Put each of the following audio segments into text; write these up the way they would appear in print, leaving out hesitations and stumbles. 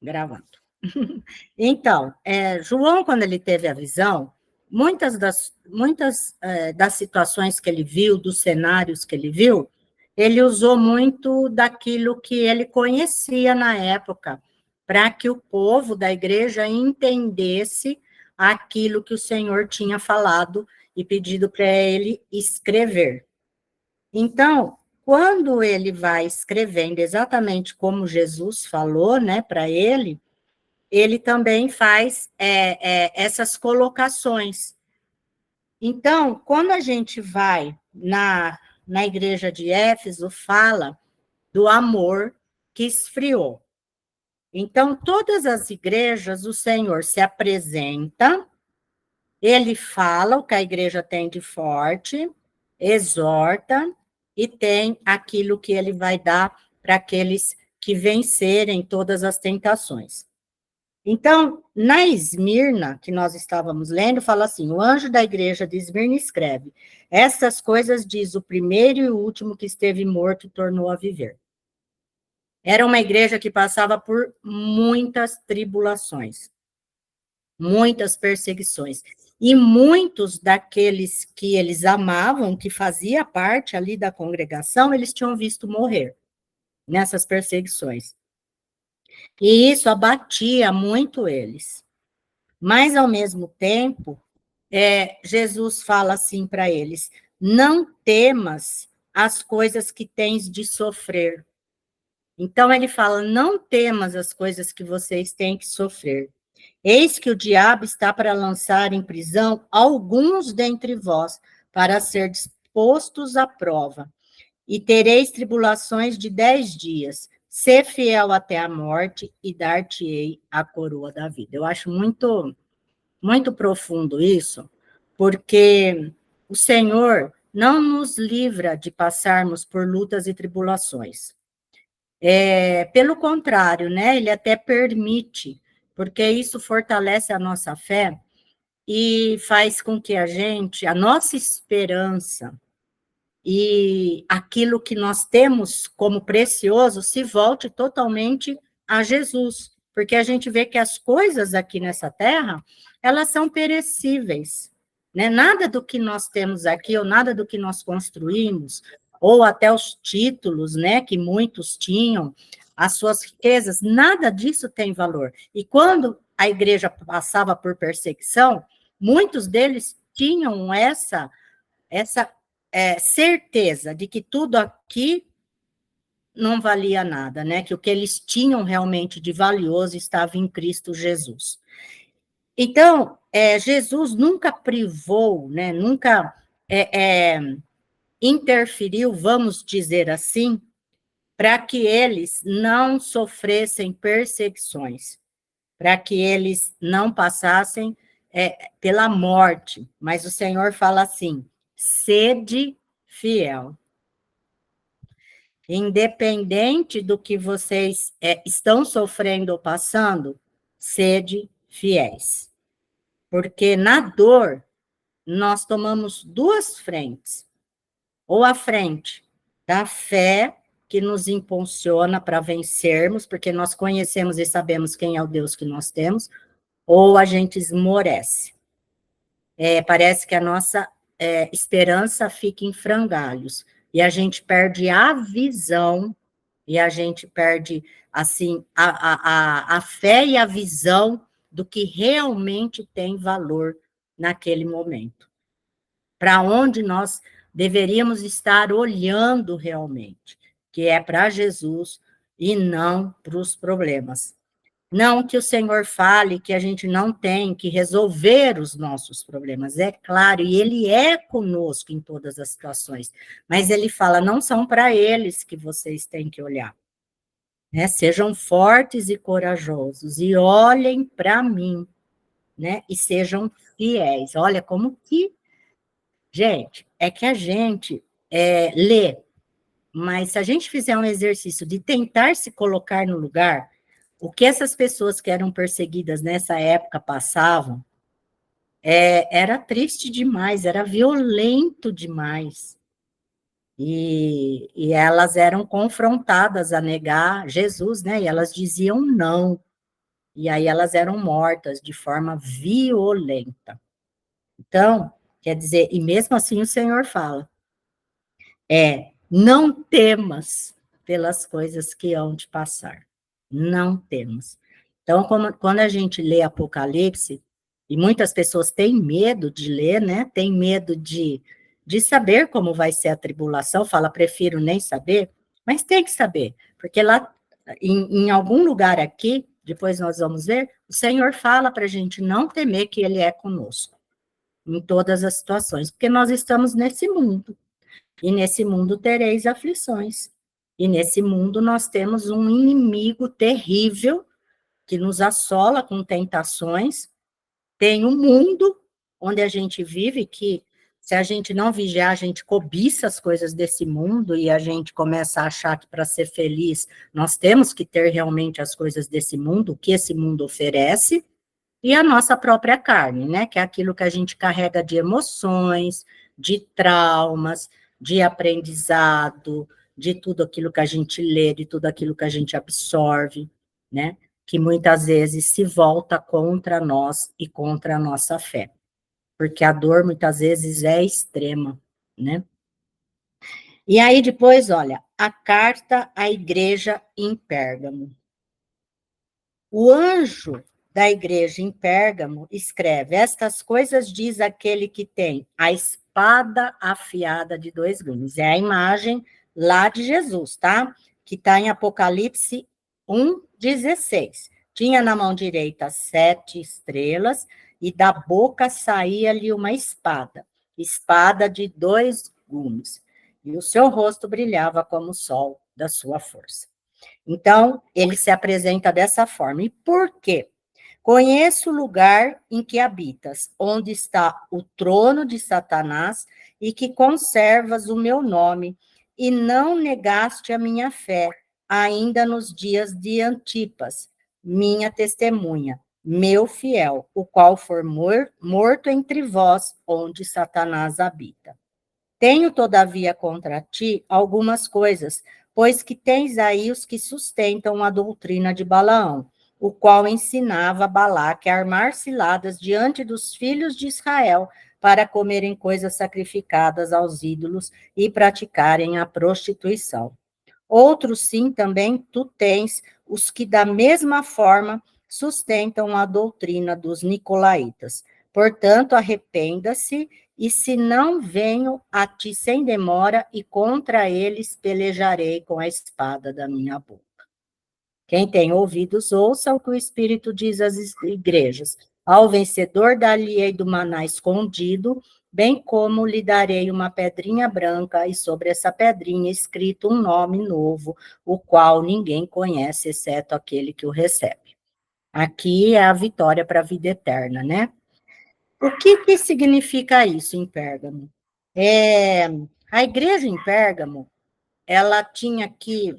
Gravando. Então, João, quando ele teve a visão, muitas das situações que ele viu, dos cenários que ele usou muito daquilo que ele conhecia na época, para que o povo da igreja entendesse aquilo que o Senhor tinha falado e pedido para ele escrever. Então, quando ele vai escrevendo exatamente como Jesus falou, né, para ele também faz essas colocações. Então, quando a gente vai na igreja de Éfeso, fala do amor que esfriou. Então, todas as igrejas, o Senhor se apresenta, ele fala o que a igreja tem de forte, exorta, e tem aquilo que ele vai dar para aqueles que vencerem todas as tentações. Então, na Esmirna, que nós estávamos lendo, fala assim, o anjo da igreja de Esmirna escreve, essas coisas diz o primeiro e o último que esteve morto e tornou a viver. Era uma igreja que passava por muitas tribulações, muitas perseguições, e muitos daqueles que eles amavam, que fazia parte ali da congregação, eles tinham visto morrer nessas perseguições. E isso abatia muito eles. Mas, ao mesmo tempo, Jesus fala assim para eles, não temas as coisas que tens de sofrer. Então, ele fala, não temas as coisas que vocês têm que sofrer. Eis que o diabo está para lançar em prisão alguns dentre vós, para ser postos à prova. E tereis tribulações de 10 dias. Ser fiel até a morte e dar-te-ei a coroa da vida. Eu acho muito, muito profundo isso, porque o Senhor não nos livra de passarmos por lutas e tribulações. Pelo contrário, né? Ele até permite, porque isso fortalece a nossa fé e faz com que a nossa esperança e aquilo que nós temos como precioso se volte totalmente a Jesus, porque a gente vê que as coisas aqui nessa terra, elas são perecíveis, né? Nada do que nós temos aqui, ou nada do que nós construímos, ou até os títulos, né, que muitos tinham, as suas riquezas, nada disso tem valor. E quando a igreja passava por perseguição, muitos deles tinham essa certeza de que tudo aqui não valia nada, né? Que o que eles tinham realmente de valioso estava em Cristo Jesus. Então, Jesus nunca privou, né? Nunca interferiu, vamos dizer assim, para que eles não sofressem perseguições, para que eles não passassem pela morte. Mas o Senhor fala assim, sede fiel. Independente do que vocês estão sofrendo ou passando, sede fiéis. Porque na dor, nós tomamos duas frentes. Ou a frente da fé, que nos impulsiona para vencermos, porque nós conhecemos e sabemos quem é o Deus que nós temos, ou a gente esmorece. Parece que a nossa esperança fica em frangalhos, e a gente perde a visão, e a gente perde, assim, a fé e a visão do que realmente tem valor naquele momento. Para onde nós deveríamos estar olhando realmente, que é para Jesus e não para os problemas. Não que o Senhor fale que a gente não tem que resolver os nossos problemas, é claro, e Ele é conosco em todas as situações, mas Ele fala, não são para eles que vocês têm que olhar. Né? Sejam fortes e corajosos, e olhem para mim, né? E sejam fiéis. Olha como que... Gente, é que a gente lê, mas se a gente fizer um exercício de tentar se colocar no lugar, o que essas pessoas que eram perseguidas nessa época passavam, era triste demais, era violento demais. E elas eram confrontadas a negar Jesus, né? E elas diziam não. e aí elas eram mortas de forma violenta. Então, quer dizer, e mesmo assim o Senhor fala, não temas pelas coisas que hão de passar, não temas. Então, quando a gente lê Apocalipse, e muitas pessoas têm medo de ler, né? Tem medo de saber como vai ser a tribulação, fala, prefiro nem saber, mas tem que saber, porque lá, em algum lugar aqui, depois nós vamos ver, o Senhor fala para a gente não temer que Ele é conosco, em todas as situações, porque nós estamos nesse mundo, e nesse mundo tereis aflições, e nesse mundo nós temos um inimigo terrível, que nos assola com tentações, tem um mundo onde a gente vive que, se a gente não vigiar, a gente cobiça as coisas desse mundo e a gente começa a achar que para ser feliz nós temos que ter realmente as coisas desse mundo, o que esse mundo oferece, e a nossa própria carne, né? Que é aquilo que a gente carrega de emoções, de traumas, de aprendizado, de tudo aquilo que a gente lê, de tudo aquilo que a gente absorve, né? Que muitas vezes se volta contra nós e contra a nossa fé. Porque a dor muitas vezes é extrema, né? E aí depois, olha, a carta à igreja em Pérgamo. O anjo da igreja em Pérgamo escreve: estas coisas diz aquele que tem a espada afiada de dois gumes. É a imagem lá de Jesus, tá? Que está em Apocalipse 1:16. Tinha na mão direita 7 estrelas, e da boca saía-lhe uma espada, espada de dois gumes. E o seu rosto brilhava como o sol da sua força. Então, ele se apresenta dessa forma. E por quê? Conheço o lugar em que habitas, onde está o trono de Satanás, e que conservas o meu nome, e não negaste a minha fé, ainda nos dias de Antipas, minha testemunha, meu fiel, o qual for morto entre vós, onde Satanás habita. Tenho, todavia, contra ti algumas coisas, pois que tens aí os que sustentam a doutrina de Balaão, o qual ensinava Balaque a armar ciladas diante dos filhos de Israel para comerem coisas sacrificadas aos ídolos e praticarem a prostituição. Outros, sim, também tu tens, os que da mesma forma sustentam a doutrina dos nicolaítas. Portanto, arrependa-se, e se não venho a ti sem demora, e contra eles pelejarei com a espada da minha boca. Quem tem ouvidos, ouça o que o Espírito diz às igrejas. Ao vencedor dar-lhe-ei do maná escondido, bem como lhe darei uma pedrinha branca, e sobre essa pedrinha escrito um nome novo, o qual ninguém conhece, exceto aquele que o recebe. Aqui é a vitória para a vida eterna, né? O que significa isso em Pérgamo? A igreja em Pérgamo, ela tinha que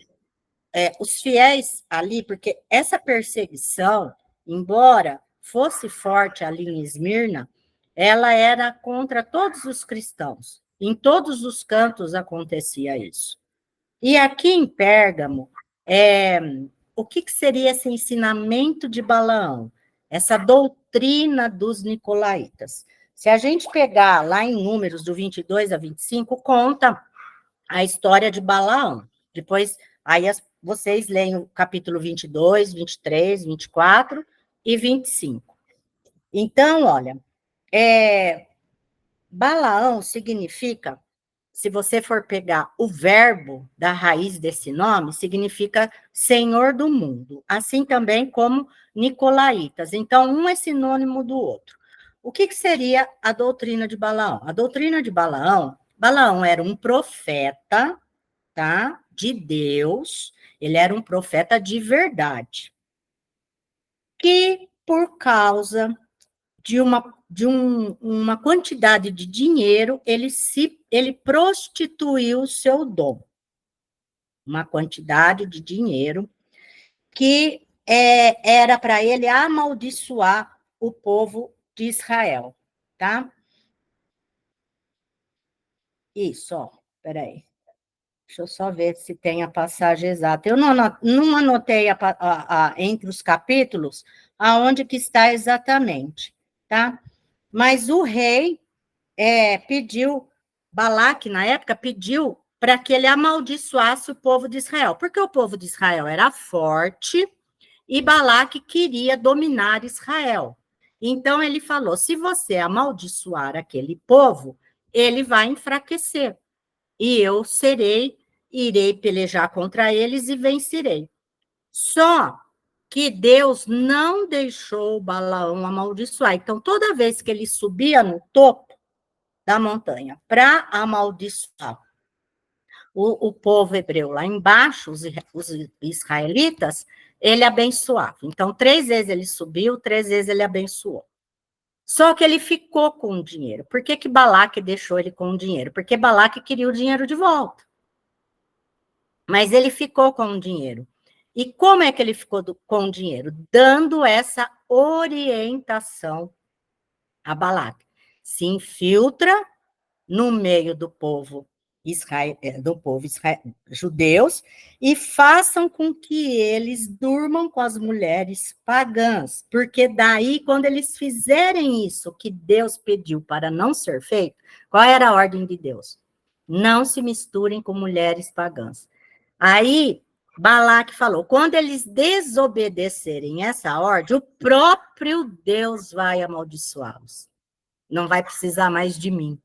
os fiéis ali, porque essa perseguição, embora fosse forte ali em Esmirna, ela era contra todos os cristãos. Em todos os cantos acontecia isso. E aqui em Pérgamo, o que seria esse ensinamento de Balaão? Essa doutrina dos nicolaítas. Se a gente pegar lá em Números, do 22 a 25, conta a história de Balaão. Depois, aí vocês leem o capítulo 22, 23, 24 e 25. Então, olha, Balaão significa, se você for pegar o verbo da raiz desse nome, significa senhor do mundo, assim também como nicolaítas. Então, um é sinônimo do outro. O que seria a doutrina de Balaão? A doutrina de Balaão era um profeta, tá? De Deus, ele era um profeta de verdade, que por causa uma quantidade de dinheiro, ele prostituiu o seu dom, uma quantidade de dinheiro que era para ele amaldiçoar o povo de Israel, tá? Isso, ó, peraí. Deixa eu só ver se tem a passagem exata. Eu não anotei entre os capítulos aonde que está exatamente, tá? Mas o rei pediu, Balaque, na época, pediu para que ele amaldiçoasse o povo de Israel, porque o povo de Israel era forte e Balaque queria dominar Israel. Então ele falou: se você amaldiçoar aquele povo, ele vai enfraquecer e eu irei pelejar contra eles e vencerei. Só que Deus não deixou Balaão amaldiçoar. Então, toda vez que ele subia no topo da montanha para amaldiçoar o povo hebreu lá embaixo, os israelitas, ele abençoava. Então, 3 vezes ele subiu, 3 vezes ele abençoou. Só que ele ficou com o dinheiro. Por que que Balaque deixou ele com o dinheiro? Porque Balaque queria o dinheiro de volta. Mas ele ficou com o dinheiro. E como é que ele ficou com o dinheiro? Dando essa orientação a Balaque. Se infiltra no meio do povo judeus e façam com que eles durmam com as mulheres pagãs, porque daí, quando eles fizerem isso que Deus pediu para não ser feito, qual era a ordem de Deus? Não se misturem com mulheres pagãs. Aí, Balaque falou, quando eles desobedecerem essa ordem, o próprio Deus vai amaldiçoá-los. Não vai precisar mais de mim.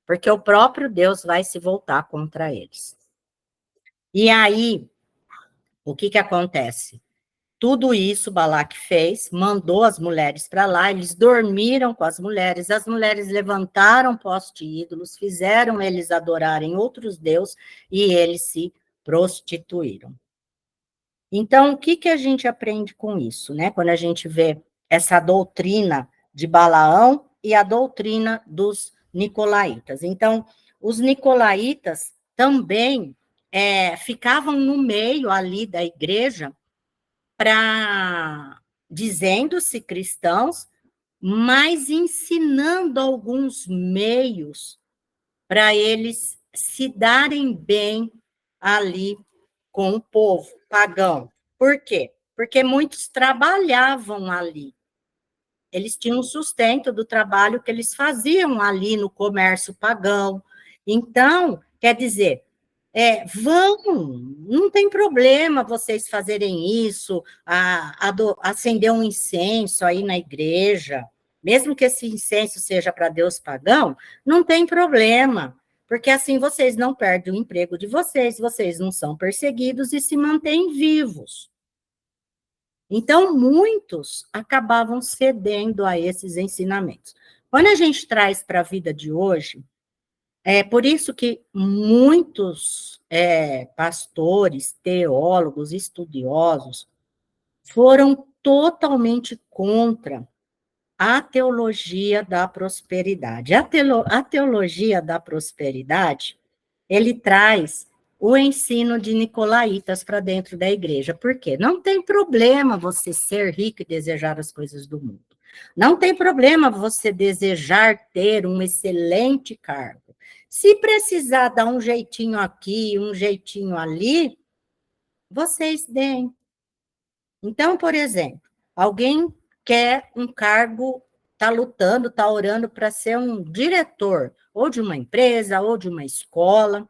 Porque o próprio Deus vai se voltar contra eles. E aí, o que que acontece? Tudo isso Balaque fez, mandou as mulheres para lá, eles dormiram com as mulheres levantaram poste ídolos, fizeram eles adorarem outros deuses e eles se prostituíram. Então, o que que a gente aprende com isso, né? Quando a gente vê essa doutrina de Balaão e a doutrina dos nicolaítas. Então, os nicolaítas também ficavam no meio ali da igreja para dizendo-se cristãos, mas ensinando alguns meios para eles se darem bem ali com o povo pagão. Por quê? Porque muitos trabalhavam ali. Eles tinham sustento do trabalho que eles faziam ali no comércio pagão. Então, quer dizer, vão, não tem problema vocês fazerem isso, acender um incenso aí na igreja, mesmo que esse incenso seja para Deus pagão, não tem problema, porque assim vocês não perdem o emprego de vocês, vocês não são perseguidos e se mantêm vivos. Então, muitos acabavam cedendo a esses ensinamentos. Quando a gente traz para a vida de hoje, é por isso que muitos pastores, teólogos, estudiosos foram totalmente contra a teologia da prosperidade. A teologia da prosperidade, ele traz o ensino de nicolaítas para dentro da igreja. Por quê? Não tem problema você ser rico e desejar as coisas do mundo. Não tem problema você desejar ter um excelente cargo. Se precisar dar um jeitinho aqui, um jeitinho ali, vocês deem. Então, por exemplo, alguém quer um cargo, está lutando, está orando para ser um diretor, ou de uma empresa, ou de uma escola.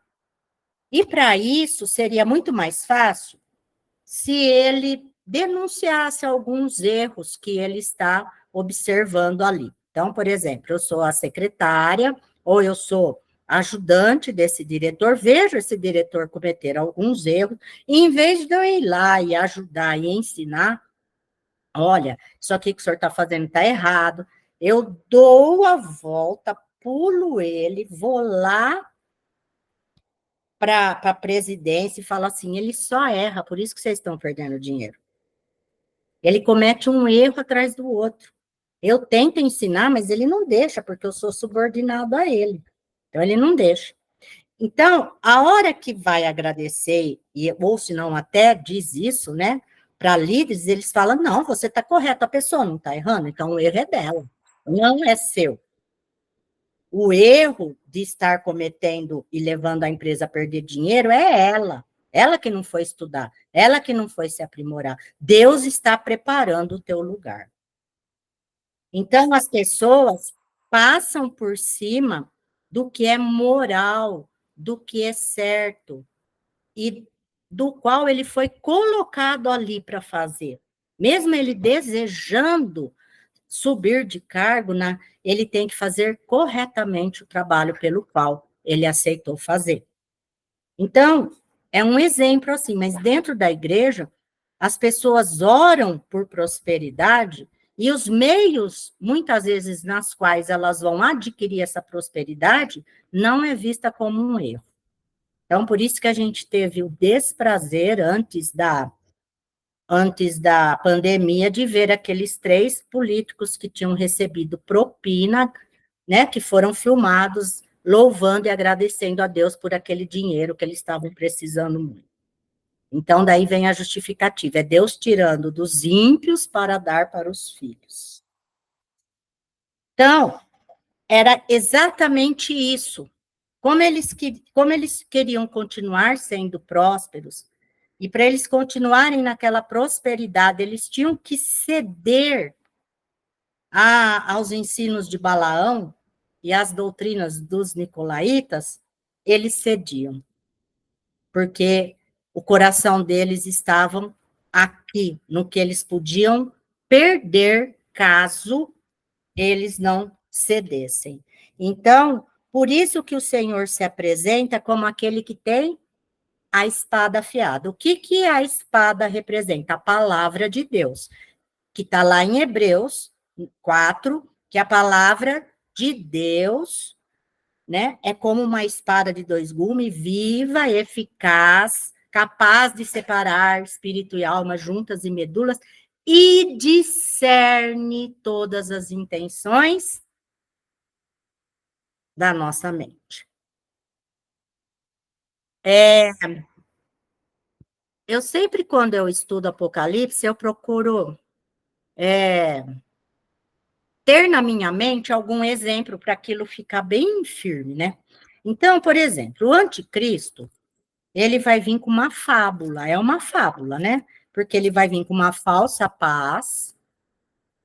E para isso seria muito mais fácil se ele denunciasse alguns erros que ele está observando ali. Então, por exemplo, eu sou a secretária, ou eu sou ajudante desse diretor, vejo esse diretor cometer alguns erros, e em vez de eu ir lá e ajudar e ensinar, olha, isso aqui que o senhor está fazendo está errado, eu dou a volta, pulo ele, vou lá para a presidência e falo assim, ele só erra, por isso que vocês estão perdendo dinheiro. Ele comete um erro atrás do outro. Eu tento ensinar, mas ele não deixa, porque eu sou subordinado a ele. Então, ele não deixa. Então, a hora que vai agradecer, ou se não até diz isso, né, para líderes, eles falam, não, você está correto, a pessoa não está errando, então o erro é dela, não é seu. O erro de estar cometendo e levando a empresa a perder dinheiro é ela. Ela que não foi estudar, ela que não foi se aprimorar. Deus está preparando o teu lugar. Então, as pessoas passam por cima do que é moral, do que é certo, e do qual ele foi colocado ali para fazer. Mesmo ele desejando subir de cargo, ele tem que fazer corretamente o trabalho pelo qual ele aceitou fazer. Então, é um exemplo assim, mas dentro da igreja, as pessoas oram por prosperidade e os meios, muitas vezes, nas quais elas vão adquirir essa prosperidade, não é vista como um erro. Então, por isso que a gente teve o desprazer antes da pandemia de ver aqueles 3 políticos que tinham recebido propina, né, que foram filmados louvando e agradecendo a Deus por aquele dinheiro que eles estavam precisando muito. Então, daí vem a justificativa, é Deus tirando dos ímpios para dar para os filhos. Então, era exatamente isso. Como eles queriam continuar sendo prósperos, e para eles continuarem naquela prosperidade, eles tinham que ceder aos ensinos de Balaão e às doutrinas dos nicolaítas, eles cediam, porque o coração deles estava aqui, no que eles podiam perder caso eles não cedessem. Então, por isso que o Senhor se apresenta como aquele que tem a espada afiada. O que a espada representa? A palavra de Deus, que está lá em Hebreus 4, que a palavra de Deus, né, é como uma espada de 2 gumes, viva, eficaz, capaz de separar espírito e alma juntas e medulas, e discerne todas as intenções da nossa mente. Eu sempre, quando eu estudo Apocalipse, eu procuro ter na minha mente algum exemplo para aquilo ficar bem firme, né? Então, por exemplo, o anticristo, ele vai vir com uma fábula, é uma fábula, né? Porque ele vai vir com uma falsa paz,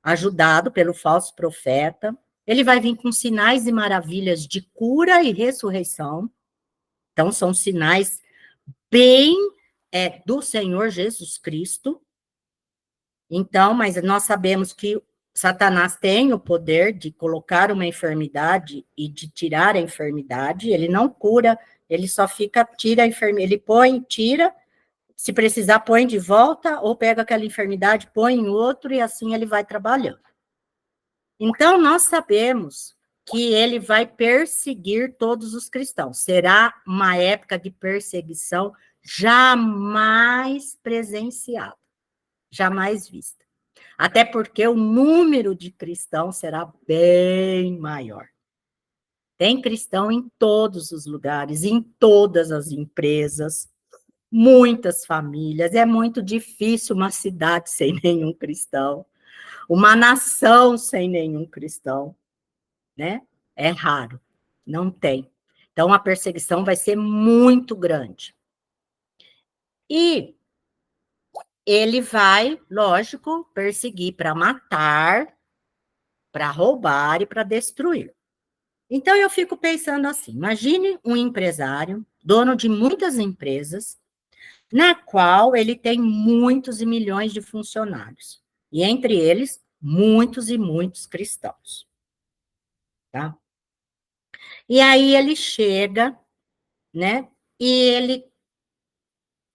ajudado pelo falso profeta, ele vai vir com sinais e maravilhas de cura e ressurreição, então são sinais bem do Senhor Jesus Cristo. Então, mas nós sabemos que Satanás tem o poder de colocar uma enfermidade e de tirar a enfermidade, ele não cura, ele só tira a enfermidade, ele põe, tira, se precisar põe de volta, ou pega aquela enfermidade, põe em outro, e assim ele vai trabalhando. Então, nós sabemos que ele vai perseguir todos os cristãos. Será uma época de perseguição jamais presenciada, jamais vista. Até porque o número de cristãos será bem maior. Tem cristão em todos os lugares, em todas as empresas, muitas famílias. É muito difícil uma cidade sem nenhum cristão, uma nação sem nenhum cristão, né? É raro, não tem. Então, a perseguição vai ser muito grande. E ele vai, lógico, perseguir para matar, para roubar e para destruir. Então, eu fico pensando assim, imagine um empresário, dono de muitas empresas, na qual ele tem muitos e milhões de funcionários, e entre eles, muitos e muitos cristãos. Tá? E aí ele chega, né, e ele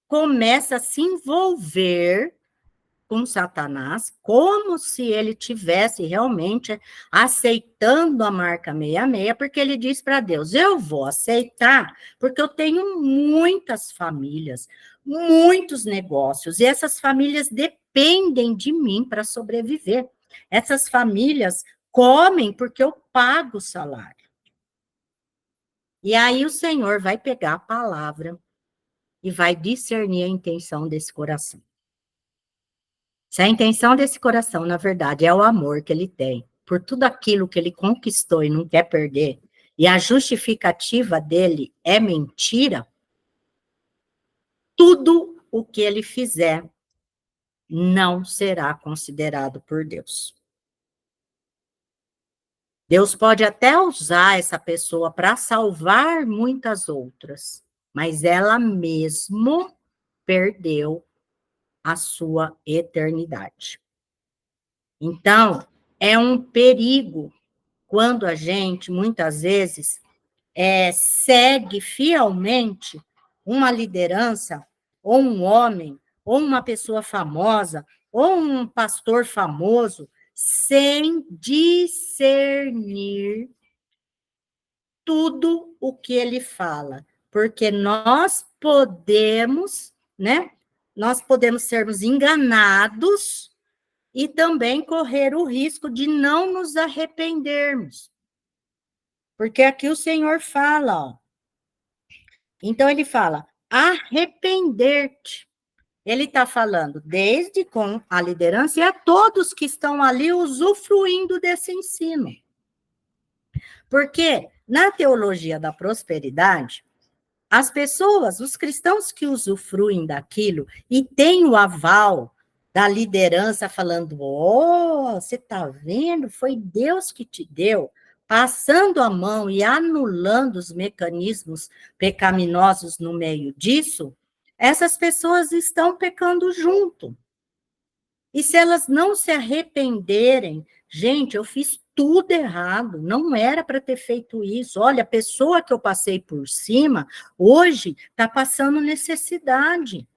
começa a se envolver com Satanás, como se ele tivesse realmente aceitando a marca 66, porque ele diz para Deus, eu vou aceitar, porque eu tenho muitas famílias, muitos negócios, e essas famílias dependem de mim para sobreviver. Essas famílias comem porque eu pago o salário. E aí o Senhor vai pegar a palavra e vai discernir a intenção desse coração. Se a intenção desse coração, na verdade, é o amor que ele tem por tudo aquilo que ele conquistou e não quer perder, e a justificativa dele é mentira, tudo o que ele fizer não será considerado por Deus. Deus pode até usar essa pessoa para salvar muitas outras, mas ela mesmo perdeu a sua eternidade. Então, é um perigo quando a gente, muitas vezes, segue fielmente uma liderança, ou um homem, ou uma pessoa famosa, ou um pastor famoso, sem discernir tudo o que ele fala, porque nós podemos, né? Nós podemos sermos enganados e também correr o risco de não nos arrependermos. Porque aqui o Senhor fala, ó. Então ele fala, arrepender-te. Ele está falando desde com a liderança e a todos que estão ali usufruindo desse ensino. Porque na teologia da prosperidade, as pessoas, os cristãos que usufruem daquilo e têm o aval da liderança falando, você está vendo? Foi Deus que te deu, passando a mão e anulando os mecanismos pecaminosos no meio disso, essas pessoas estão pecando junto. E se elas não se arrependerem, gente, eu fiz tudo errado, não era para ter feito isso. Olha, a pessoa que eu passei por cima, hoje está passando necessidade.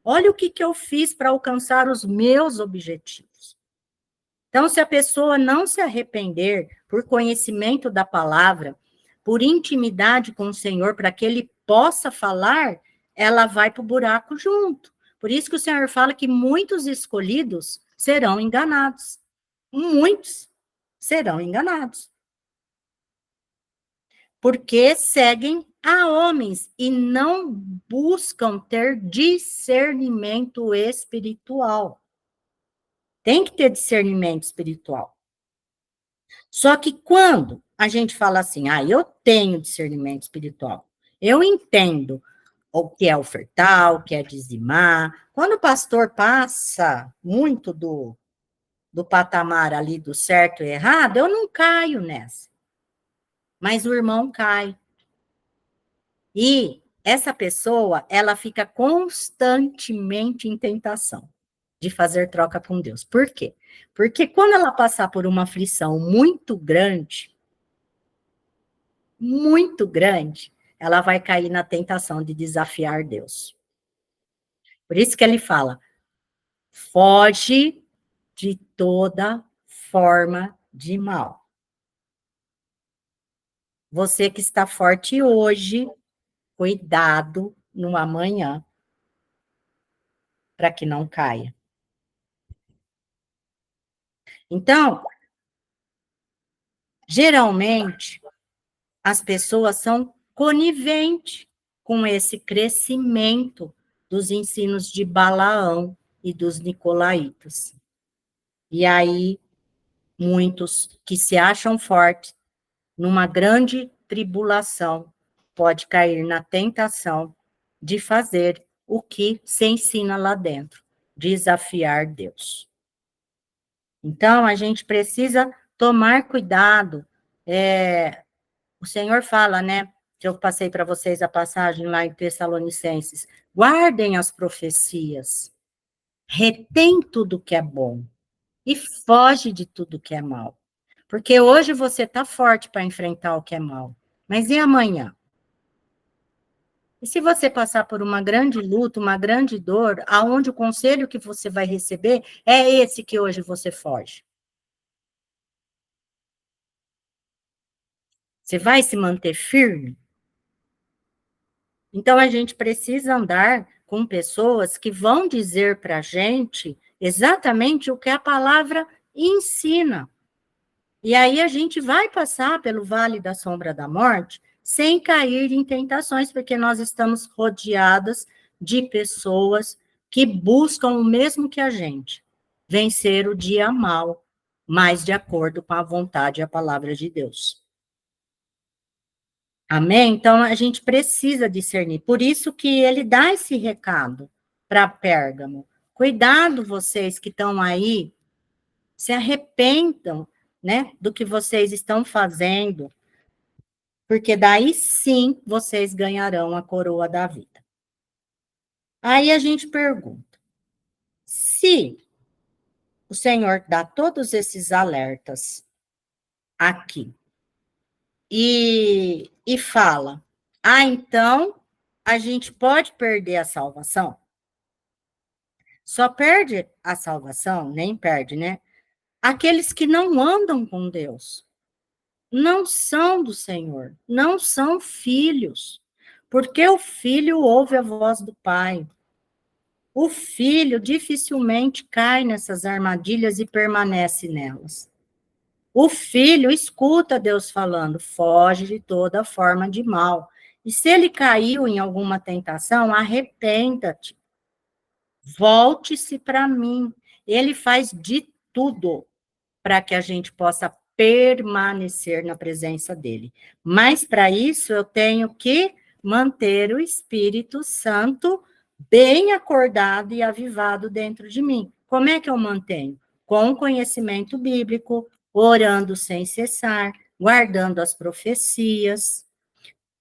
Olha o que eu fiz para alcançar os meus objetivos. Então, se a pessoa não se arrepender por conhecimento da palavra, por intimidade com o Senhor, para que ele possa falar, ela vai para o buraco junto. Por isso que o Senhor fala que muitos escolhidos serão enganados. Muitos serão enganados. Porque seguem a homens e não buscam ter discernimento espiritual. Tem que ter discernimento espiritual. Só que quando a gente fala assim, eu tenho discernimento espiritual, eu entendo o que é ofertar, o que é dizimar. Quando o pastor passa muito do patamar ali do certo e errado, eu não caio nessa. Mas o irmão cai. E essa pessoa, ela fica constantemente em tentação de fazer troca com Deus. Por quê? Porque quando ela passar por uma aflição muito grande, ela vai cair na tentação de desafiar Deus. Por isso que ele fala, foge de toda forma de mal. Você que está forte hoje, cuidado no amanhã, para que não caia. Então, geralmente, as pessoas são coniventes com esse crescimento dos ensinos de Balaão e dos nicolaítas. E aí, muitos que se acham fortes, numa grande tribulação, pode cair na tentação de fazer o que se ensina lá dentro, desafiar Deus. Então, a gente precisa tomar cuidado. O Senhor fala, né, que eu passei para vocês a passagem lá em Tessalonicenses, guardem as profecias, retém tudo que é bom e foge de tudo que é mal. Porque hoje você está forte para enfrentar o que é mal, mas e amanhã? E se você passar por uma grande luta, uma grande dor, aonde o conselho que você vai receber é esse que hoje você foge? Você vai se manter firme? Então, a gente precisa andar com pessoas que vão dizer para a gente exatamente o que a palavra ensina. E aí a gente vai passar pelo vale da sombra da morte sem cair em tentações, porque nós estamos rodeadas de pessoas que buscam o mesmo que a gente, vencer o dia mal, mas de acordo com a vontade e a palavra de Deus. Amém? Então, a gente precisa discernir. Por isso que ele dá esse recado para Pérgamo. Cuidado, vocês que estão aí, se arrependam, né, do que vocês estão fazendo, porque daí sim vocês ganharão a coroa da vida. Aí a gente pergunta, se o Senhor dá todos esses alertas aqui e fala, então a gente pode perder a salvação? Só perde a salvação, nem perde, né? Aqueles que não andam com Deus, não são do Senhor, não são filhos, porque o filho ouve a voz do Pai. O filho dificilmente cai nessas armadilhas e permanece nelas. O filho escuta Deus falando, foge de toda forma de mal. E se ele caiu em alguma tentação, arrependa-te. Volte-se para mim. Ele faz de tudo para que a gente possa permanecer na presença dele. Mas para isso eu tenho que manter o Espírito Santo bem acordado e avivado dentro de mim. Como é que eu mantenho? Com conhecimento bíblico, orando sem cessar, guardando as profecias,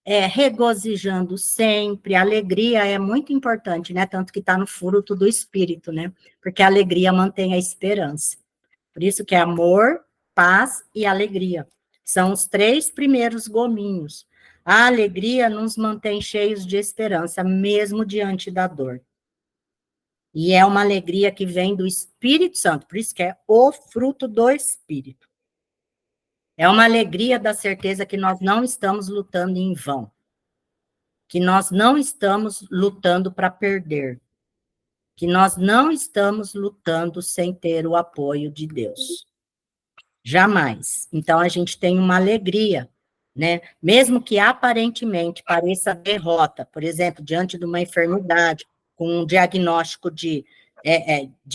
regozijando sempre. A alegria é muito importante, né? Tanto que está no fruto do Espírito, né? Porque a alegria mantém a esperança. Por isso que é amor, paz e alegria. São os 3 primeiros gominhos. A alegria nos mantém cheios de esperança, mesmo diante da dor. E é uma alegria que vem do Espírito Santo, por isso que é o fruto do Espírito. É uma alegria da certeza que nós não estamos lutando em vão, que nós não estamos lutando para perder, que nós não estamos lutando sem ter o apoio de Deus. Jamais. Então, a gente tem uma alegria, né? Mesmo que aparentemente pareça derrota, por exemplo, diante de uma enfermidade, com um diagnóstico de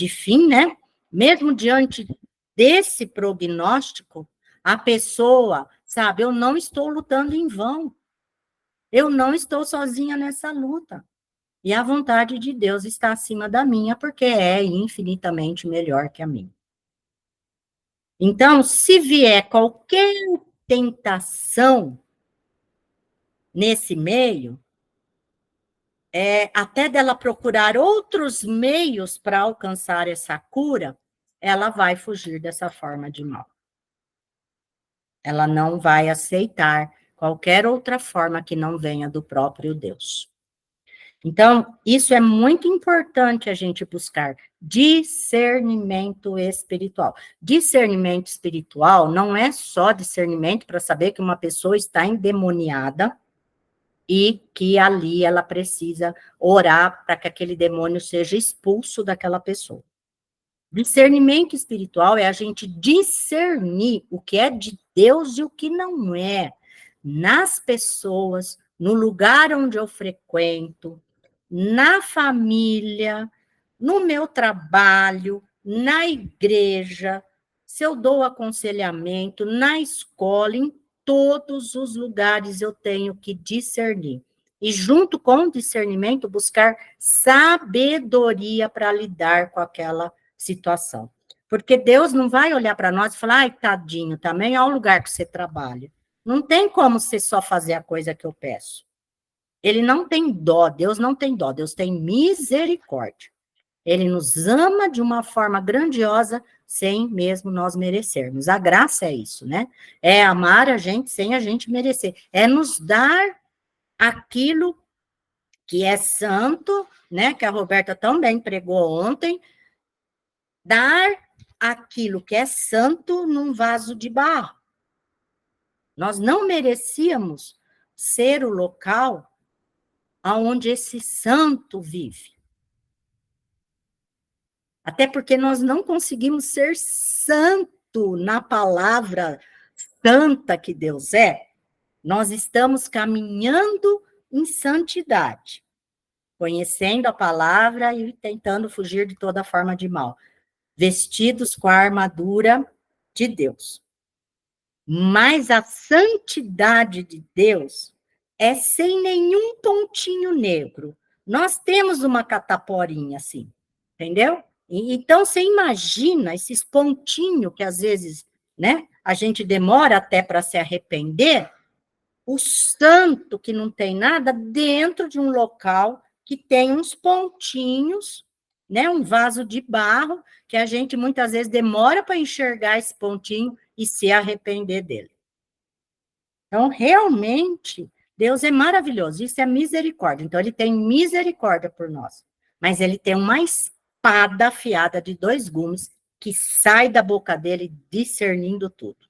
fim, né? Mesmo diante desse prognóstico, a pessoa, sabe, eu não estou lutando em vão. Eu não estou sozinha nessa luta. E a vontade de Deus está acima da minha, porque é infinitamente melhor que a minha. Então, se vier qualquer tentação nesse meio, até dela procurar outros meios para alcançar essa cura, ela vai fugir dessa forma de mal. Ela não vai aceitar qualquer outra forma que não venha do próprio Deus. Então, isso é muito importante a gente buscar discernimento espiritual. Discernimento espiritual não é só discernimento para saber que uma pessoa está endemoniada e que ali ela precisa orar para que aquele demônio seja expulso daquela pessoa. Discernimento espiritual é a gente discernir o que é de Deus e o que não é, nas pessoas, no lugar onde eu frequento, na família, no meu trabalho, na igreja, se eu dou aconselhamento, na escola, em todos os lugares eu tenho que discernir. E junto com o discernimento, buscar sabedoria para lidar com aquela situação. Porque Deus não vai olhar para nós e falar, ai, tadinho, também olha o lugar que você trabalha. Não tem como você só fazer a coisa que eu peço. Ele não tem dó, Deus não tem dó, Deus tem misericórdia. Ele nos ama de uma forma grandiosa, sem mesmo nós merecermos. A graça é isso, né? É amar a gente sem a gente merecer. É nos dar aquilo que é santo, né? Que a Roberta também pregou ontem. Dar aquilo que é santo num vaso de barro. Nós não merecíamos ser o local aonde esse santo vive. Até porque nós não conseguimos ser santo na palavra santa que Deus é. Nós estamos caminhando em santidade, conhecendo a palavra e tentando fugir de toda forma de mal, vestidos com a armadura de Deus. Mas a santidade de Deus é sem nenhum pontinho negro. Nós temos uma cataporinha assim, entendeu? Então, você imagina esses pontinhos que, às vezes, né, a gente demora até para se arrepender, o santo que não tem nada dentro de um local que tem uns pontinhos, né, um vaso de barro, que a gente muitas vezes demora para enxergar esse pontinho e se arrepender dele. Então, realmente, Deus é maravilhoso, isso é misericórdia. Então, ele tem misericórdia por nós. Mas ele tem uma espada afiada de 2 gumes que sai da boca dele discernindo tudo.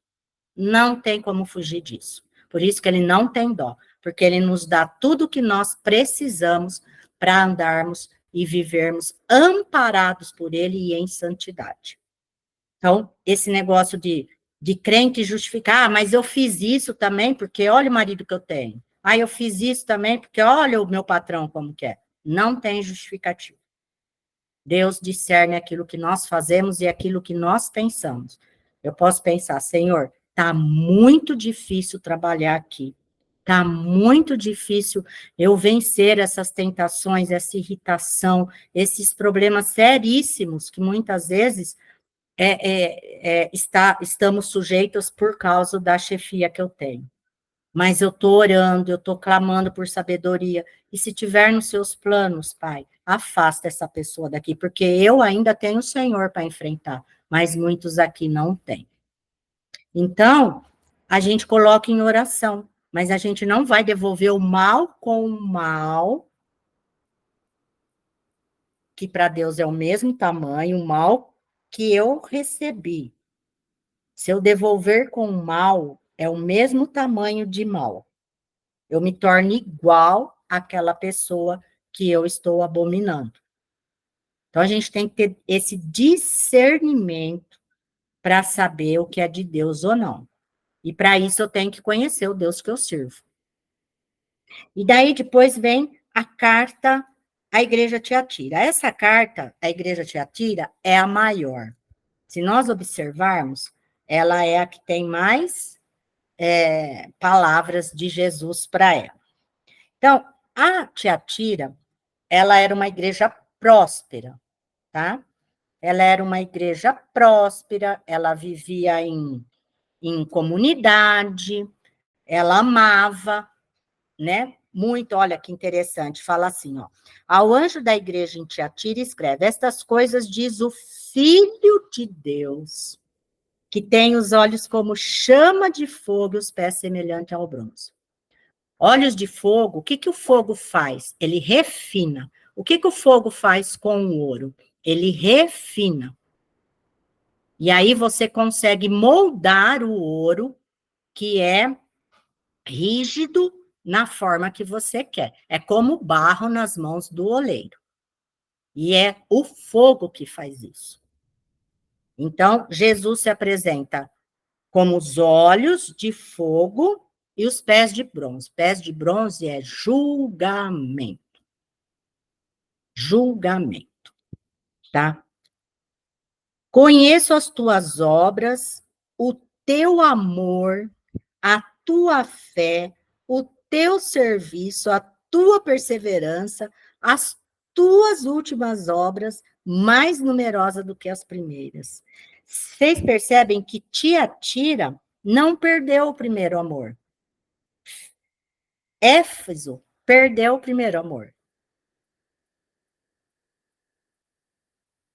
Não tem como fugir disso. Por isso que ele não tem dó, porque ele nos dá tudo o que nós precisamos para andarmos e vivermos amparados por ele e em santidade. Então, esse negócio de crente justificar, mas eu fiz isso também porque olha o marido que eu tenho. Ah, eu fiz isso também porque olha o meu patrão como que é. Não tem justificativo. Deus discerne aquilo que nós fazemos e aquilo que nós pensamos. Eu posso pensar, Senhor, está muito difícil trabalhar aqui. Está muito difícil eu vencer essas tentações, essa irritação, esses problemas seríssimos que muitas vezes estamos sujeitos por causa da chefia que eu tenho. Mas eu estou orando, eu estou clamando por sabedoria. E se tiver nos seus planos, Pai, afasta essa pessoa daqui, porque eu ainda tenho o Senhor para enfrentar, mas muitos aqui não têm. Então, a gente coloca em oração, mas a gente não vai devolver o mal com o mal, que para Deus é o mesmo tamanho, o mal que eu recebi. Se eu devolver com o mal, é o mesmo tamanho de mal. Eu me torno igual àquela pessoa que eu estou abominando. Então, a gente tem que ter esse discernimento para saber o que é de Deus ou não. E para isso eu tenho que conhecer o Deus que eu sirvo. E daí depois vem a carta à Igreja Tiatira. Essa carta, a Igreja Tiatira, é a maior. Se nós observarmos, ela é a que tem mais palavras de Jesus para ela. Então, a Tiatira, ela era uma igreja próspera, tá? Ela era uma igreja próspera, ela vivia em comunidade, ela amava, né? Muito, olha que interessante, fala assim, ó. Ao anjo da igreja em Tiatira escreve, estas coisas diz o Filho de Deus, que tem os olhos como chama de fogo e os pés semelhantes ao bronze. Olhos de fogo, o que que o fogo faz? Ele refina. O que que o fogo faz com o ouro? Ele refina. E aí você consegue moldar o ouro, que é rígido, na forma que você quer. É como barro nas mãos do oleiro. E é o fogo que faz isso. Então, Jesus se apresenta como os olhos de fogo e os pés de bronze. Pés de bronze é julgamento. Julgamento, tá? Conheço as tuas obras, o teu amor, a tua fé, o teu serviço, a tua perseverança, as tuas últimas obras, mais numerosas do que as primeiras. Vocês percebem que Tiatira não perdeu o primeiro amor. Éfeso perdeu o primeiro amor.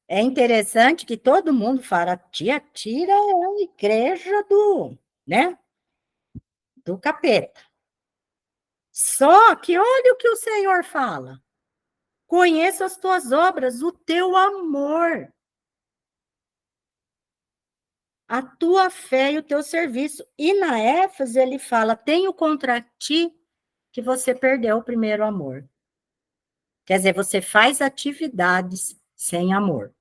É interessante que todo mundo fala, Tiatira é a igreja né, do capeta. Só que olha o que o Senhor fala. Conheça as tuas obras, o teu amor, a tua fé e o teu serviço. E na Éfeso ele fala, tenho contra ti que você perdeu o primeiro amor. Quer dizer, você faz atividades sem amor.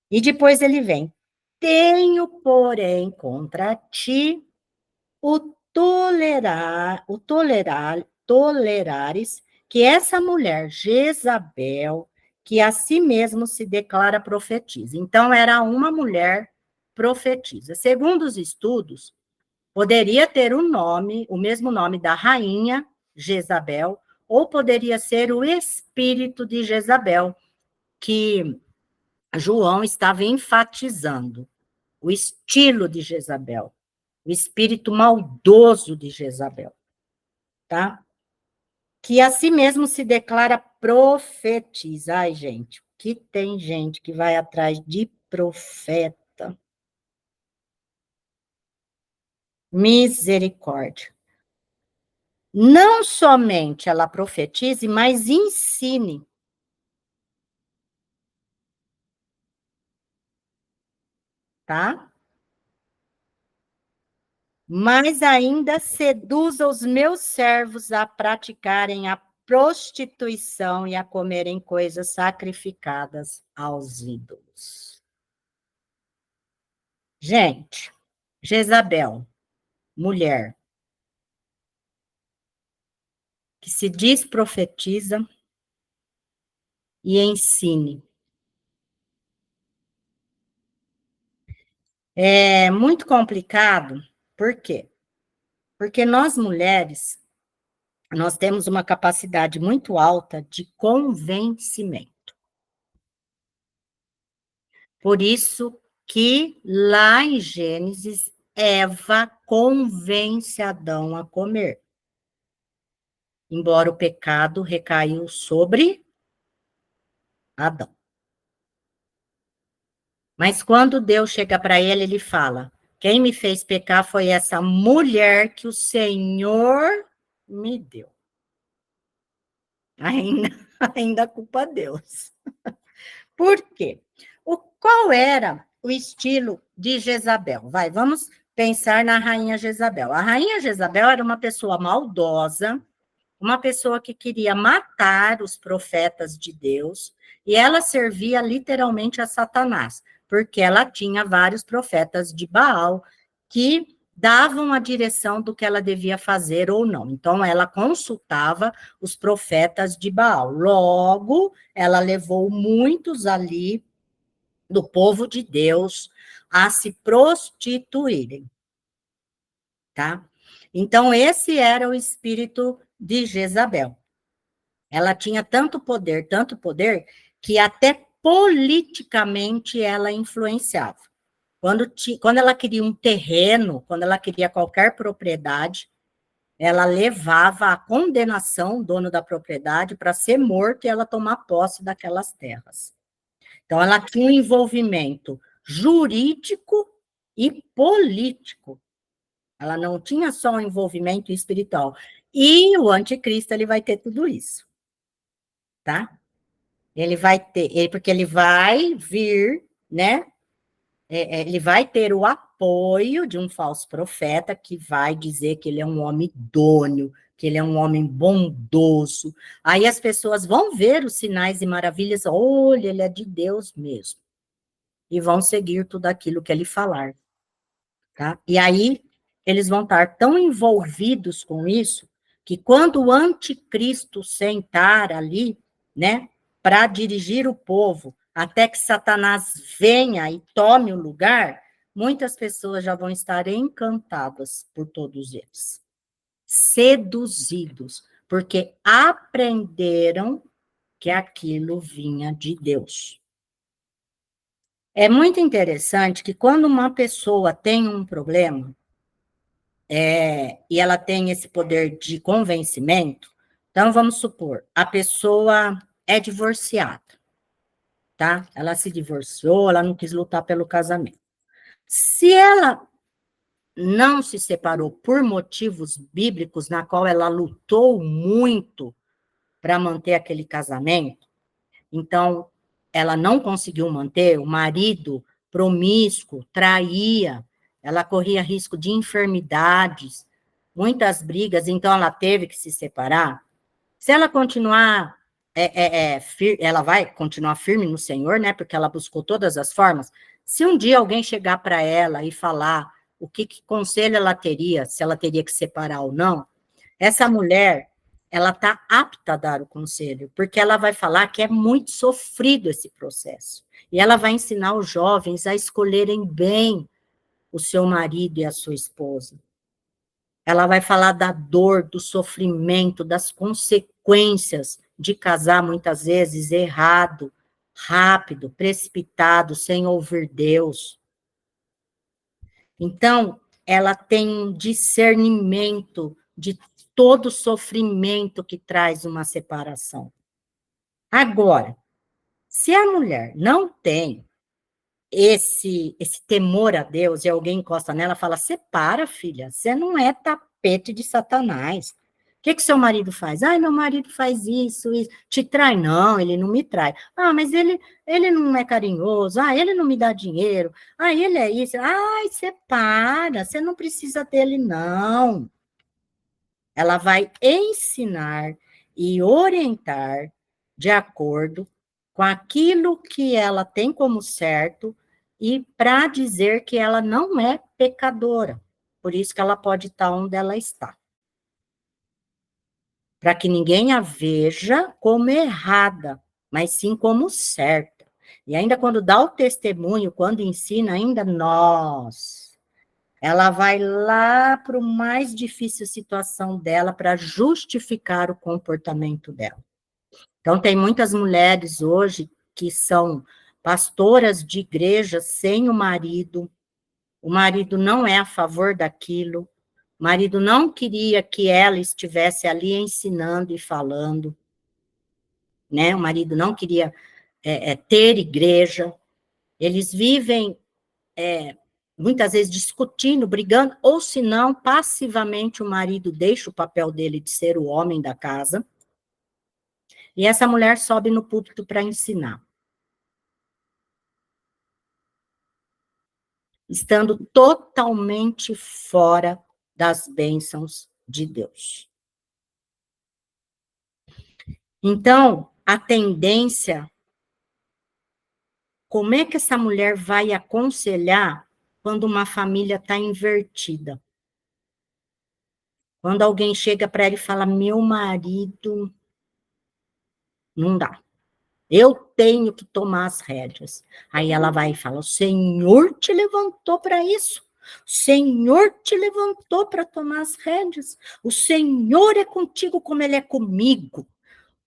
E depois ele vem, tenho, porém, contra ti tolerares que essa mulher, Jezabel, que a si mesmo se declara profetisa. Então, era uma mulher profetisa. Segundo os estudos, Poderia ter o nome, o mesmo nome da rainha Jezabel, ou poderia ser o espírito de Jezabel, que João estava enfatizando, o estilo de Jezabel, o espírito maldoso de Jezabel, tá? Que a si mesmo se declara profetiza. Ai, gente, que tem gente que vai atrás de profeta. Misericórdia. Não somente ela profetize, mas ensine, tá? Mas ainda seduza os meus servos a praticarem a prostituição e a comerem coisas sacrificadas aos ídolos. Gente, Jezabel, mulher, que se diz profetiza e ensine. É muito complicado, por quê? Porque nós mulheres, nós temos uma capacidade muito alta de convencimento. Por isso que lá em Gênesis, Eva convence Adão a comer. Embora o pecado recaiu sobre Adão. Mas quando Deus chega para ele, ele fala: quem me fez pecar foi essa mulher que o Senhor me deu. Ainda, ainda culpa Deus. Por quê? Qual era o estilo de Jezabel? Vamos pensar na rainha Jezabel. A rainha Jezabel era uma pessoa maldosa, uma pessoa que queria matar os profetas de Deus, e ela servia literalmente a Satanás, porque ela tinha vários profetas de Baal que davam a direção do que ela devia fazer ou não. Então, ela consultava os profetas de Baal. Logo, ela levou muitos ali do povo de Deus a se prostituírem, tá? Então, esse era o espírito de Jezabel. Ela tinha tanto poder, que até politicamente ela influenciava. Quando ela queria um terreno, quando ela queria qualquer propriedade, ela levava a condenação, o dono da propriedade, para ser morto e ela tomar posse daquelas terras. Então, ela tinha um envolvimento jurídico e político. Ela não tinha só um envolvimento espiritual. E o anticristo, ele vai ter tudo isso, tá? Ele vai ter, porque ele vai vir, né? Ele vai ter o apoio de um falso profeta que vai dizer que ele é um homem idôneo, que ele é um homem bondoso. Aí as pessoas vão ver os sinais e maravilhas, olha, ele é de Deus mesmo. E vão seguir tudo aquilo que ele falar. Tá? E aí eles vão estar tão envolvidos com isso que quando o anticristo sentar ali, né, para dirigir o povo, até que Satanás venha e tome o lugar, muitas pessoas já vão estar encantadas por todos eles, seduzidos, porque aprenderam que aquilo vinha de Deus. É muito interessante que quando uma pessoa tem um problema, e ela tem esse poder de convencimento, então vamos supor, a pessoa é divorciada, tá? Ela se divorciou, ela não quis lutar pelo casamento. Se ela não se separou por motivos bíblicos, na qual ela lutou muito para manter aquele casamento, então ela não conseguiu manter, o marido promíscuo, traía, ela corria risco de enfermidades, muitas brigas, então ela teve que se separar. Se ela continuar, ela vai continuar firme no Senhor, né? Porque ela buscou todas as formas. Se um dia alguém chegar para ela e falar que conselho ela teria, se ela teria que separar ou não, essa mulher, ela está apta a dar o conselho, porque ela vai falar que é muito sofrido esse processo. E ela vai ensinar os jovens a escolherem bem o seu marido e a sua esposa. Ela vai falar da dor, do sofrimento, das consequências de casar muitas vezes errado, rápido, precipitado, sem ouvir Deus. Então, ela tem um discernimento de todo o sofrimento que traz uma separação. Agora, se a mulher não tem esse temor a Deus e alguém encosta nela, fala: separa, filha, você não é tapete de Satanás. O que seu marido faz? Ai, meu marido faz isso, isso. Te trai? Não, ele não me trai. Ah, mas ele não é carinhoso. Ah, ele não me dá dinheiro. Ah, ele é isso. Ai, separa, você não precisa dele, não. Ela vai ensinar e orientar de acordo com aquilo que ela tem como certo e para dizer que ela não é pecadora. Por isso que ela pode estar onde ela está. Para que ninguém a veja como errada, mas sim como certa. E ainda quando dá o testemunho, quando ensina, ainda nós. Ela vai lá para a mais difícil situação dela para justificar o comportamento dela. Então, tem muitas mulheres hoje que são pastoras de igreja sem o marido não é a favor daquilo, o marido não queria que ela estivesse ali ensinando e falando, né? O marido não queria ter igreja, eles vivem muitas vezes discutindo, brigando, ou se não, passivamente o marido deixa o papel dele de ser o homem da casa, e essa mulher sobe no púlpito para ensinar, estando totalmente fora das bênçãos de Deus. Então, a tendência, como é que essa mulher vai aconselhar quando uma família está invertida? Quando alguém chega para ela e fala: meu marido, não dá. Eu tenho que tomar as rédeas. Aí ela vai e fala: o Senhor te levantou para isso. O Senhor te levantou para tomar as rédeas. O Senhor é contigo como Ele é comigo.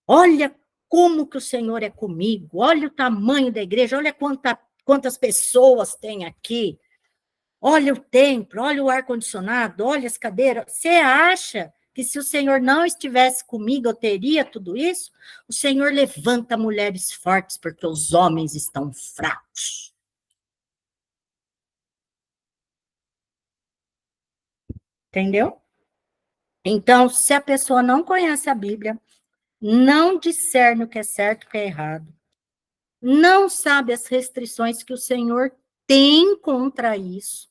Olha como que o Senhor é comigo. Olha o tamanho da igreja. Olha quantas pessoas tem aqui. Olha o templo, olha o ar-condicionado, olha as cadeiras. Você acha que se o Senhor não estivesse comigo, eu teria tudo isso? O Senhor levanta mulheres fortes, porque os homens estão fracos. Entendeu? Então, se a pessoa não conhece a Bíblia, não discerne o que é certo e o que é errado, não sabe as restrições que o Senhor tem contra isso,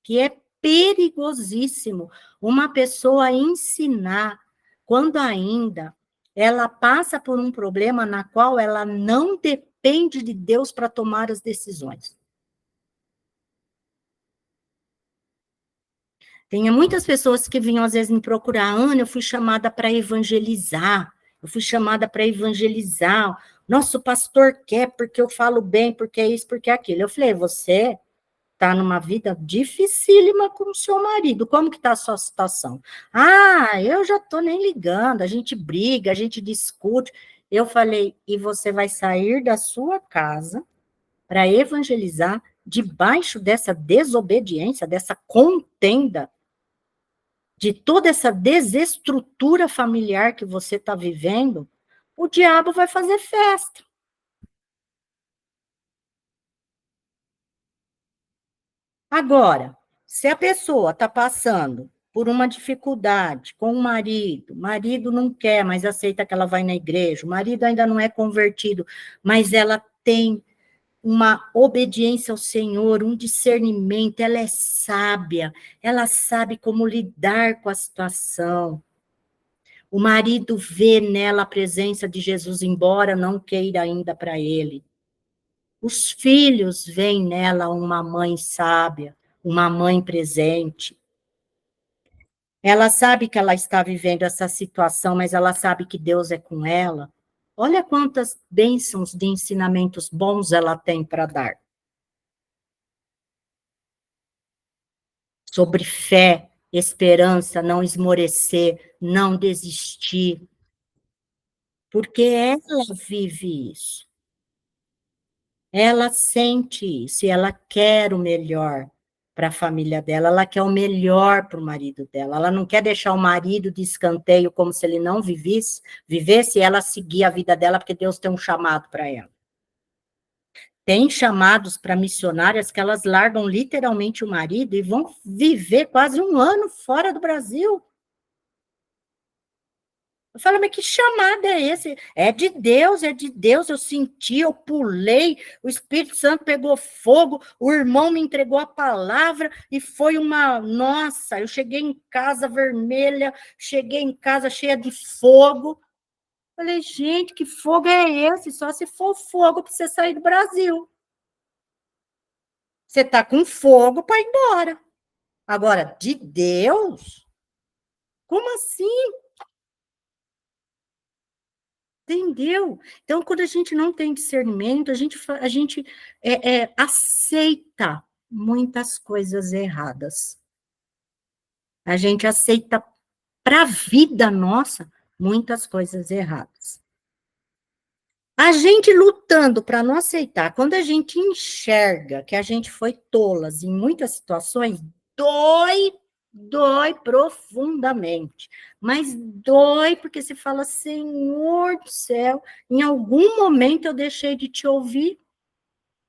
que é perigosíssimo uma pessoa ensinar quando ainda ela passa por um problema na qual ela não depende de Deus para tomar as decisões. Tem muitas pessoas que vinham às vezes me procurar: Ana, eu fui chamada para evangelizar, Nosso pastor quer porque eu falo bem, porque é isso, porque é aquilo. Eu falei: você está numa vida dificílima com o seu marido, como que está a sua situação? Ah, eu já estou nem ligando, a gente briga, a gente discute. Eu falei: e você vai sair da sua casa para evangelizar debaixo dessa desobediência, dessa contenda, de toda essa desestrutura familiar que você está vivendo? O diabo vai fazer festa. Agora, se a pessoa está passando por uma dificuldade com o marido não quer, mas aceita que ela vai na igreja, o marido ainda não é convertido, mas ela tem uma obediência ao Senhor, um discernimento, ela é sábia, ela sabe como lidar com a situação. O marido vê nela a presença de Jesus, embora não queira ainda para ele. Os filhos veem nela uma mãe sábia, uma mãe presente. Ela sabe que ela está vivendo essa situação, mas ela sabe que Deus é com ela. Olha quantas bênçãos de ensinamentos bons ela tem para dar. Sobre fé, esperança, não esmorecer, não desistir, porque ela vive isso. Ela sente isso e ela quer o melhor para a família dela, ela quer o melhor para o marido dela, ela não quer deixar o marido de escanteio como se ele não vivesse e ela seguir a vida dela, porque Deus tem um chamado para ela. Tem chamados para missionárias que elas largam literalmente o marido e vão viver quase um ano fora do Brasil. Eu falo, mas que chamada é esse? É de Deus, é de Deus. Eu senti, eu pulei, o Espírito Santo pegou fogo, o irmão me entregou a palavra e foi uma. Nossa, eu cheguei em casa vermelha, cheguei em casa cheia de fogo. Falei, gente, que fogo é esse? Só se for fogo para você sair do Brasil. Você está com fogo para ir embora. Agora, de Deus? Como assim? Entendeu? Então, quando a gente não tem discernimento, a gente aceita muitas coisas erradas. A gente aceita para a vida nossa muitas coisas erradas. A gente lutando para não aceitar, quando a gente enxerga que a gente foi tolas em muitas situações, dói profundamente. Mas dói porque você fala, Senhor do céu, em algum momento eu deixei de te ouvir.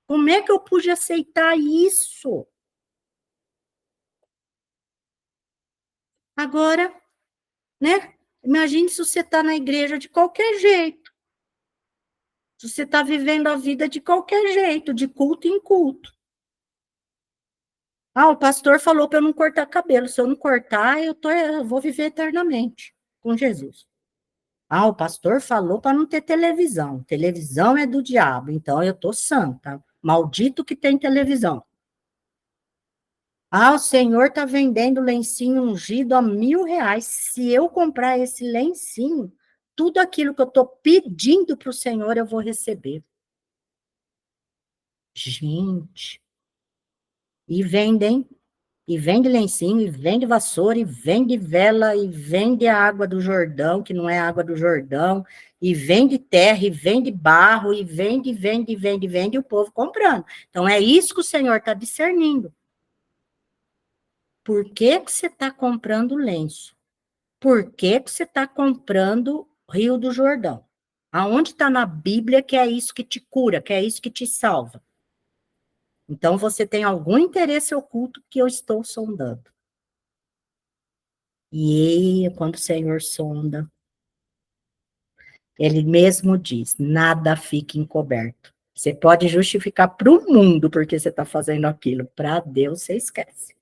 Como é que eu pude aceitar isso? Agora, né? Imagine se você está na igreja de qualquer jeito. Se você está vivendo a vida de qualquer jeito, de culto em culto. Ah, o pastor falou para eu não cortar cabelo. Se eu não cortar, eu vou viver eternamente com Jesus. Ah, o pastor falou para não ter televisão. Televisão é do diabo, então eu tô santa. Maldito que tem televisão. Ah, o senhor está vendendo lencinho ungido a R$ 1.000. Se eu comprar esse lencinho, tudo aquilo que eu estou pedindo para o senhor, eu vou receber. Gente, e vendem. E vende lencinho, e vende vassoura, e vende vela, e vende a água do Jordão, que não é água do Jordão, e vende terra, e vende barro, e vende, e o povo comprando. Então, é isso que o Senhor está discernindo. Por que que você está comprando lenço? Por que que você está comprando Rio do Jordão? Aonde está na Bíblia que é isso que te cura, que é isso que te salva? Então, você tem algum interesse oculto que eu estou sondando. E quando o Senhor sonda, ele mesmo diz: nada fica encoberto. Você pode justificar para o mundo porque você está fazendo aquilo. Para Deus, você esquece.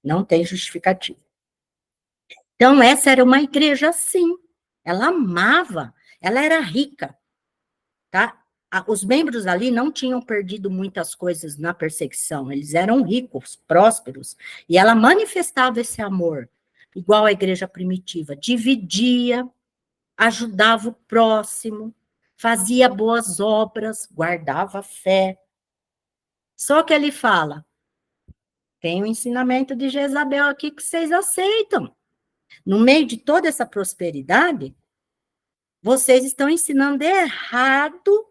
Não tem justificativa. Então, essa era uma igreja assim. Ela amava, ela era rica, tá? Os membros ali não tinham perdido muitas coisas na perseguição, eles eram ricos, prósperos, e ela manifestava esse amor, igual a igreja primitiva, dividia, ajudava o próximo, fazia boas obras, guardava a fé. Só que ele fala, tem o ensinamento de Jezabel aqui que vocês aceitam. No meio de toda essa prosperidade, vocês estão ensinando errado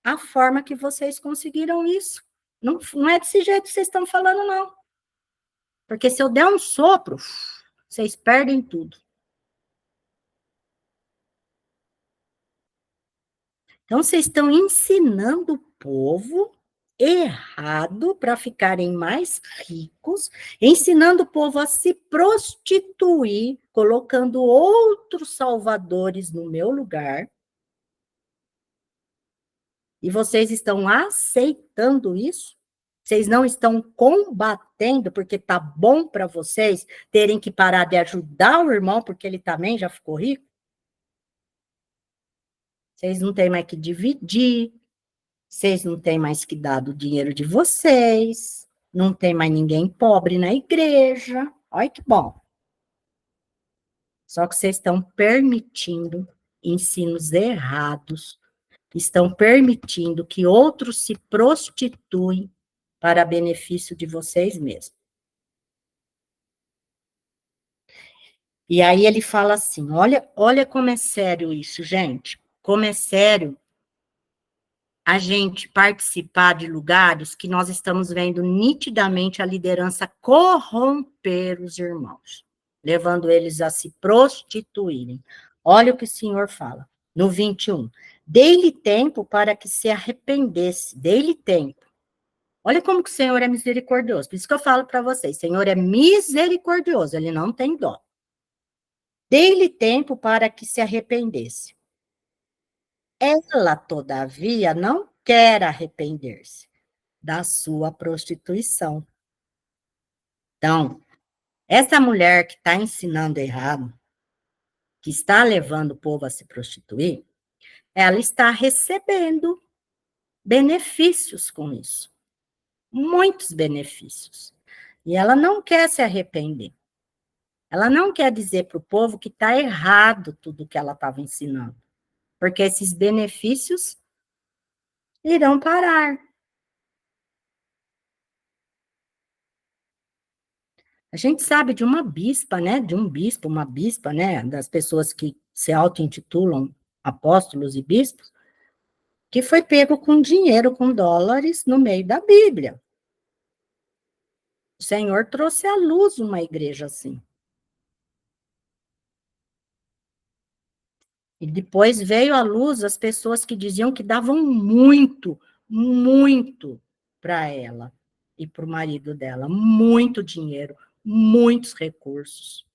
a forma que vocês conseguiram isso. Não, não é desse jeito que vocês estão falando, não. Porque se eu der um sopro, vocês perdem tudo. Então, vocês estão ensinando o povo errado para ficarem mais ricos, ensinando o povo a se prostituir, colocando outros salvadores no meu lugar. E vocês estão aceitando isso? Vocês não estão combatendo porque tá bom para vocês terem que parar de ajudar o irmão porque ele também já ficou rico? Vocês não têm mais que dividir, vocês não têm mais que dar do dinheiro de vocês, não tem mais ninguém pobre na igreja. Olha que bom. Só que vocês estão permitindo ensinos errados, estão permitindo que outros se prostituem para benefício de vocês mesmos. E aí ele fala assim, olha como é sério isso, gente. Como é sério a gente participar de lugares que nós estamos vendo nitidamente a liderança corromper os irmãos, levando eles a se prostituírem. Olha o que o Senhor fala, no 21. Dei-lhe tempo para que se arrependesse, dei-lhe tempo. Olha como que o Senhor é misericordioso. Por isso que eu falo para vocês, o Senhor é misericordioso, ele não tem dó. Dei-lhe tempo para que se arrependesse. Ela, todavia, não quer arrepender-se da sua prostituição. Então, essa mulher que está ensinando errado, que está levando o povo a se prostituir, ela está recebendo benefícios com isso. Muitos benefícios. E ela não quer se arrepender. Ela não quer dizer para o povo que está errado tudo que ela estava ensinando. Porque esses benefícios irão parar. A gente sabe de uma bispa, né? De um bispo, uma bispa, né? Das pessoas que se auto-intitulam apóstolos e bispos, que foi pego com dinheiro, com dólares, no meio da Bíblia. O Senhor trouxe à luz uma igreja assim. E depois veio à luz as pessoas que diziam que davam muito, muito para ela e para o marido dela. Muito dinheiro, muitos recursos.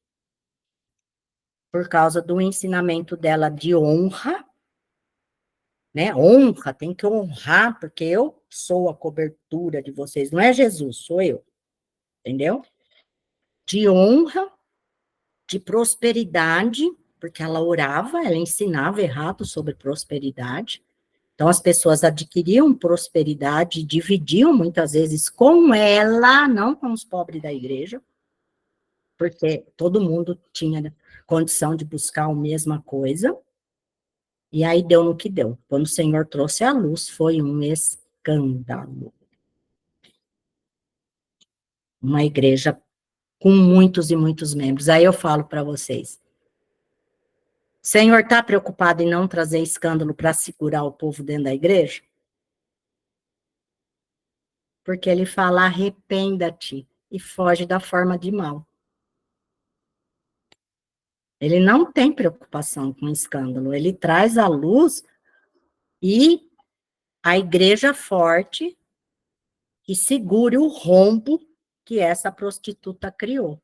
Por causa do ensinamento dela de honra, né? Honra, tem que honrar, porque eu sou a cobertura de vocês, não é Jesus, sou eu, entendeu? De honra, de prosperidade, porque ela orava, ela ensinava errado sobre prosperidade. Então, as pessoas adquiriam prosperidade, dividiam muitas vezes com ela, não com os pobres da igreja, porque todo mundo tinha condição de buscar a mesma coisa. E aí deu no que deu. Quando o Senhor trouxe a luz, foi um escândalo. Uma igreja com muitos e muitos membros. Aí eu falo para vocês, o Senhor está preocupado em não trazer escândalo para segurar o povo dentro da igreja? Porque ele fala, arrependa-te e foge da forma de mal. Ele não tem preocupação com escândalo, ele traz a luz e a igreja forte que segure o rombo que essa prostituta criou.